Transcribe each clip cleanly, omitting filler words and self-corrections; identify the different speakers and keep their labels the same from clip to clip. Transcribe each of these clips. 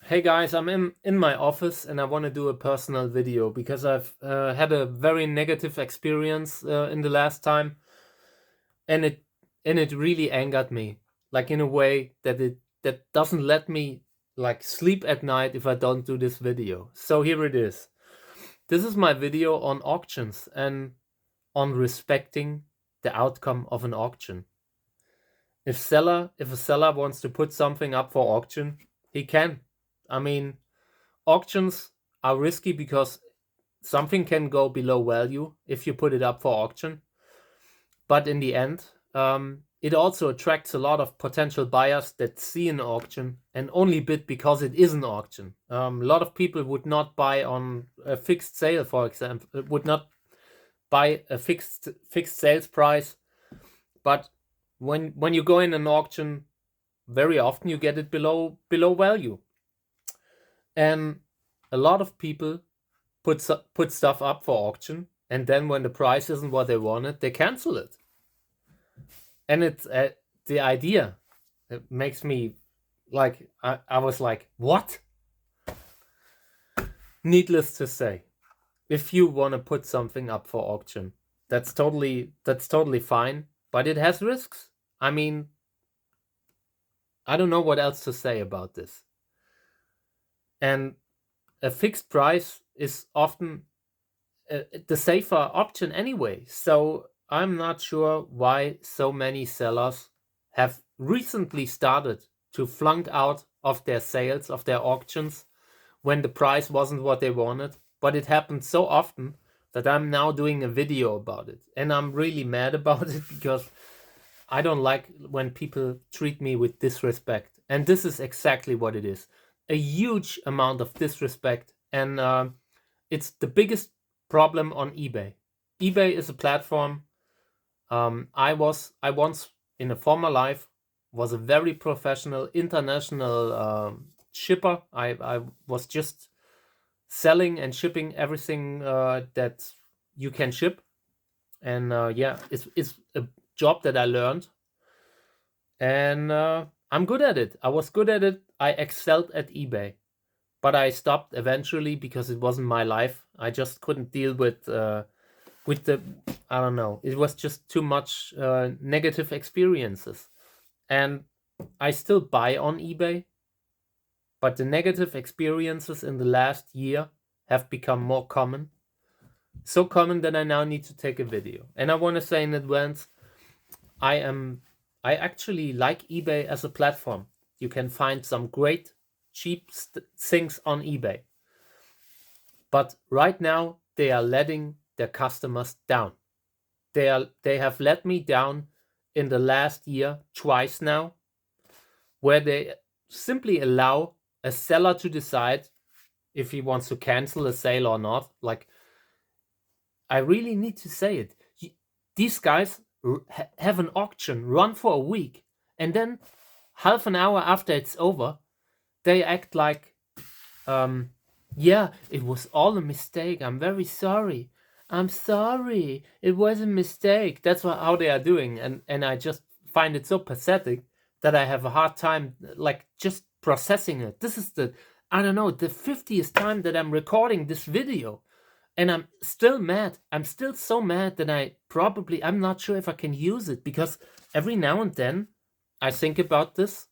Speaker 1: Hey guys, I'm in my office and I want to do a personal video because I've had a very negative experience in the last time, and it really angered me, like in a way that doesn't let me like sleep at night if I don't do this video. So here it is. This is my video on auctions and on respecting the outcome of an auction. If a seller wants to put something up for auction, he can. I mean, auctions are risky because something can go below value if you put it up for auction. But in the end, it also attracts a lot of potential buyers that see an auction and only bid because it is an auction. A lot of people would not buy on a fixed sale, for example, would not buy a fixed sales price. But when you go in an auction, very often you get it below value, and a lot of people put stuff up for auction, and then when the price isn't what they wanted, they cancel it. And it's the idea. It makes me like I was like, what? Needless to say, if you want to put something up for auction, that's totally fine, but it has risks. I mean, I don't know what else to say about this. And a fixed price is often the safer option anyway. So I'm not sure why so many sellers have recently started to flunk out of their sales, of their auctions, when the price wasn't what they wanted. But it happened so often that I'm now doing a video about it. And I'm really mad about it because I don't like when people treat me with disrespect. And this is exactly what it is, a huge amount of disrespect. And it's the biggest problem on eBay. eBay is a platform. I once in a former life was a very professional international shipper. I was just selling and shipping everything that you can ship, and yeah, it's a job that I learned, and I'm good at it. I was good at it. I excelled at eBay, but I stopped eventually because it wasn't my life. I just couldn't deal with the, I don't know. It was just too much negative experiences, and I still buy on eBay, but the negative experiences in the last year have become more common. So common that I now need to take a video. And I want to say in advance, I am I actually like eBay as a platform. You can find some great cheap things on eBay. But right now they are letting their customers down. They have let me down in the last year twice now, where they simply allow a seller to decide if he wants to cancel a sale or not. Like, I really need to say it. These guys have an auction run for a week, and then half an hour after it's over, they act like, yeah, it was all a mistake. I'm very sorry. I'm sorry. It was a mistake. That's how they are doing, and I just find it so pathetic that I have a hard time like just processing it. This is the, I don't know, the 50th time that I'm recording this video, and I'm still mad. I'm still so mad that I'm not sure if I can use it, because every now and then I think about this,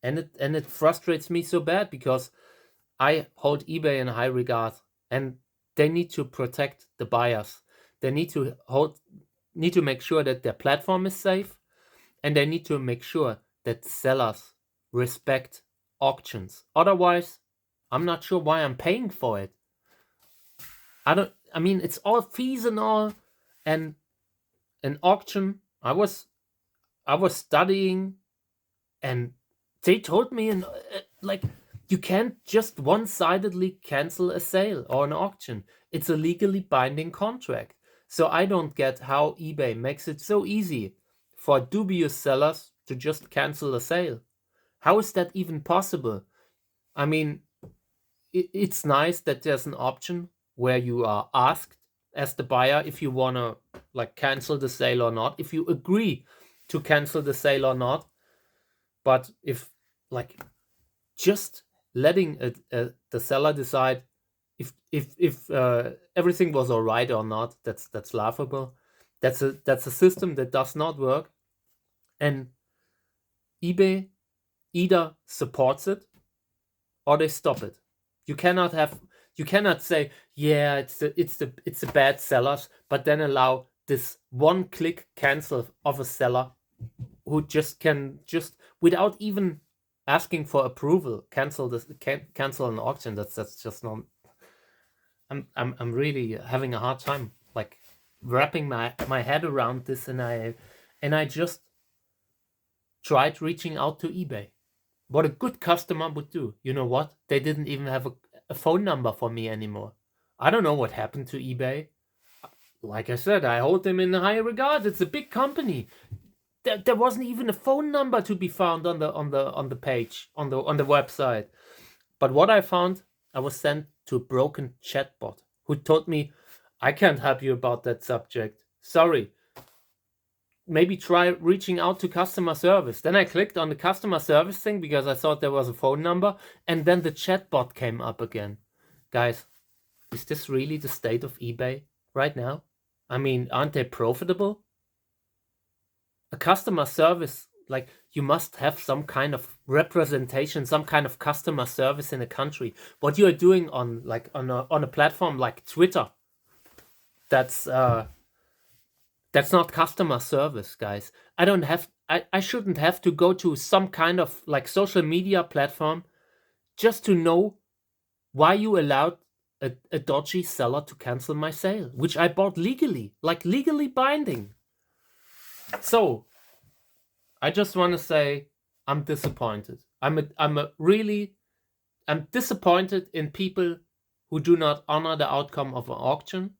Speaker 1: and it frustrates me so bad because I hold eBay in high regard, and they need to protect the buyers. They need to make sure that their platform is safe, and they need to make sure that sellers respect auctions. Otherwise, I'm not sure why I'm paying for it. I mean, it's all fees and all, and an auction. I was studying, and they told me, and like, you can't just one-sidedly cancel a sale or an auction. It's a legally binding contract. So I don't get how eBay makes it so easy for dubious sellers to just cancel a sale. How is that even possible? I mean, it's nice that there's an option where you are asked as the buyer if you want to like cancel the sale or not, if you agree to cancel the sale or not. But if, like, just letting the seller decide if everything was all right or not. That's laughable. That's a system that does not work, and eBay either supports it or they stop it. You cannot say, yeah, it's the bad sellers, but then allow this one click cancel of a seller who can without even asking for approval cancel an auction. That's just not. I'm really having a hard time like wrapping my head around this, and I just tried reaching out to eBay. What a good customer would do. You know what? They didn't even have a phone number for me anymore. I don't know what happened to eBay. Like I said, I hold them in high regard. It's a big company. There wasn't even a phone number to be found on the page on the website. But what I found, I was sent to a broken chatbot who told me, I can't help you about that subject. Sorry. Maybe try reaching out to customer service. Then I clicked on the customer service thing because I thought there was a phone number, and then the chatbot came up again. Guys, is this really the state of eBay right now? I mean, aren't they profitable? A customer service, like, you must have some kind of representation, some kind of customer service in a country. What you are doing on a platform like Twitter, that's not customer service, guys. I shouldn't have to go to some kind of like social media platform just to know why you allowed a dodgy seller to cancel my sale, which I bought legally, like legally binding. So I just want to say I'm disappointed. I'm disappointed in people who do not honor the outcome of an auction.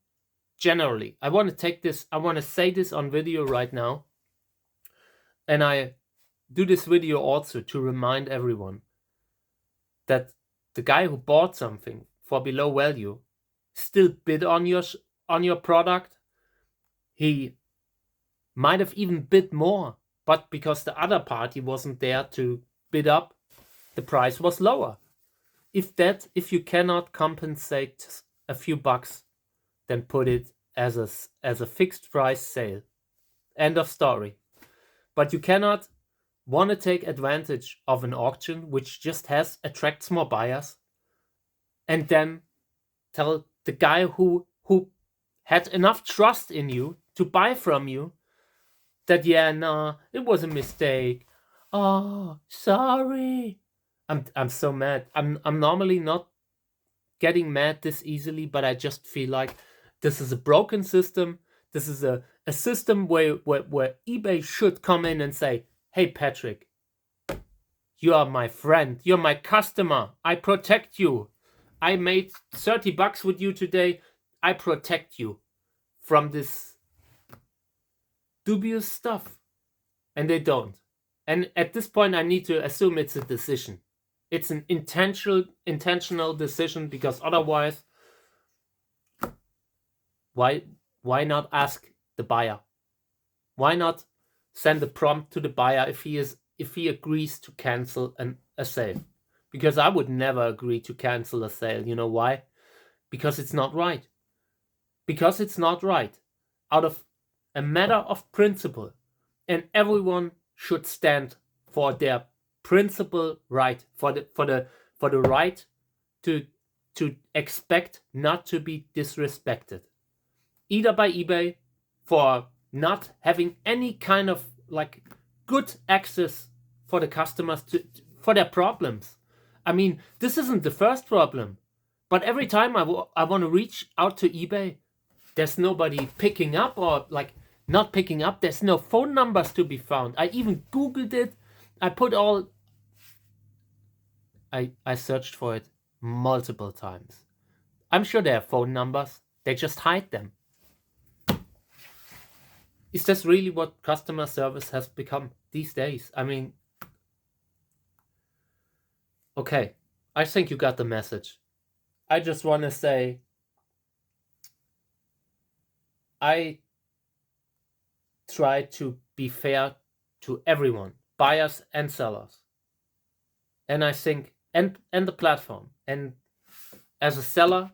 Speaker 1: Generally, I want to say this on video right now. And I do this video also to remind everyone that the guy who bought something for below value still bid on your product. He might have even bid more, but because the other party wasn't there to bid up, the price was lower. If you cannot compensate a few bucks, then put it as a fixed price sale. End of story. But you cannot want to take advantage of an auction which just attracts more buyers, and then tell the guy who had enough trust in you to buy from you that, yeah, nah, it was a mistake. Oh, sorry. I'm so mad. I'm normally not getting mad this easily, but I just feel like this is a broken system. This is a system where eBay should come in and say, hey, Patrick, you are my friend. You're my customer. I protect you. I made $30 with you today. I protect you from this dubious stuff. And they don't. And at this point, I need to assume it's a decision. It's an intentional decision, because otherwise, why not ask the buyer? Why not send a prompt to the buyer if he agrees to cancel a sale? Because I would never agree to cancel a sale. You know why? Because it's not right. Because it's not right. Out of a matter of principle. And everyone should stand for their principle right, for the right to expect not to be disrespected, either by eBay for not having any kind of like good access for the customers for their problems. I mean, this isn't the first problem, but every time I want to reach out to eBay, there's nobody picking up, or like not picking up. There's no phone numbers to be found. I even Googled it. I searched for it multiple times. I'm sure there are phone numbers. They just hide them. Is this really what customer service has become these days? I mean, okay, I think you got the message. I just want to say, I try to be fair to everyone, buyers and sellers. And I think and the platform. And as a seller,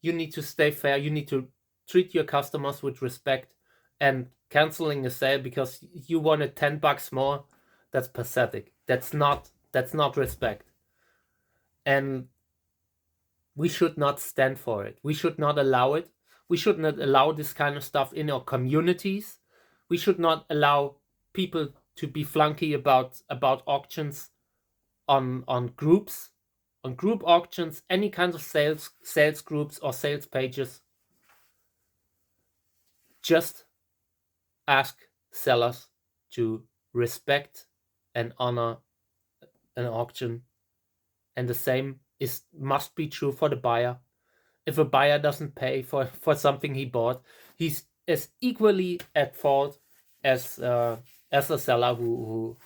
Speaker 1: you need to stay fair. You need to treat your customers with respect. And canceling a sale because you wanted $10 more, that's pathetic. That's not respect. And we should not stand for it. We should not allow it. We should not allow this kind of stuff in our communities. We should not allow people to be flunky about auctions on groups, on group auctions, any kinds of sales groups or sales pages. Just ask sellers to respect and honor an auction, and the same must be true for the buyer. If a buyer doesn't pay for something he bought, he's as equally at fault as a seller who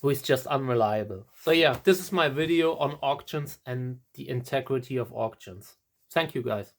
Speaker 1: is just unreliable. So yeah, this is my video on auctions and the integrity of auctions. Thank you, guys.